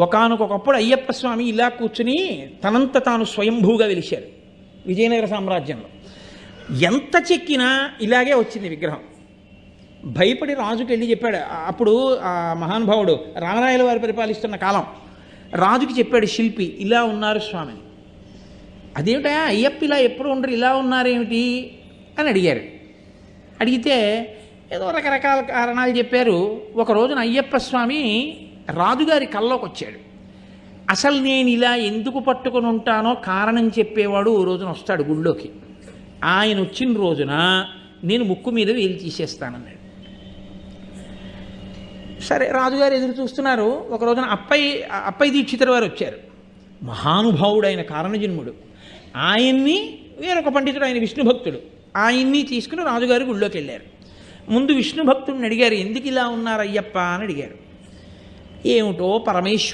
ఒకానొకప్పుడు అయ్యప్ప స్వామి ఇలా కూర్చుని తనంత తాను స్వయంభూగా వెలిశారు విజయనగర సామ్రాజ్యంలో. ఎంత చెక్కినా ఇలాగే వచ్చింది విగ్రహం. భయపడి రాజుకి వెళ్ళి చెప్పాడు. అప్పుడు ఆ మహానుభావుడు రామరాయల వారు పరిపాలిస్తున్న కాలం. రాజుకి చెప్పాడు శిల్పి, ఇలా ఉన్నారు స్వామిని. అదేమిటా అయ్యప్ప ఇలా ఎప్పుడు ఉండరు, ఇలా ఉన్నారేమిటి అని అడిగారు. అడిగితే ఏదో రకరకాల కారణాలు చెప్పారు. ఒక రోజున అయ్యప్ప స్వామి రాజుగారి కల్లోకి వచ్చాడు. అసలు నేను ఇలా ఎందుకు పట్టుకొని ఉంటానో కారణం చెప్పేవాడు ఓ రోజున వస్తాడు గుళ్ళోకి. ఆయన వచ్చిన రోజున నేను ముక్కు మీద వేలు తీసేస్తానన్నాడు. సరే, రాజుగారు ఎదురు చూస్తున్నారు. ఒక రోజున అప్పయ్య దీక్షితుల వారు వచ్చారు. మహానుభావుడు, ఆయన కారణజన్ముడు. ఆయన్ని వేరొక పండితుడు, ఆయన విష్ణు భక్తుడు, ఆయన్ని తీసుకుని రాజుగారి గుళ్ళోకి వెళ్ళారు. ముందు విష్ణు భక్తుడిని అడిగారు, ఎందుకు ఇలా ఉన్నారు అయ్యప్ప అని అడిగారు. ఏమిటో పరమేశ్వరుడు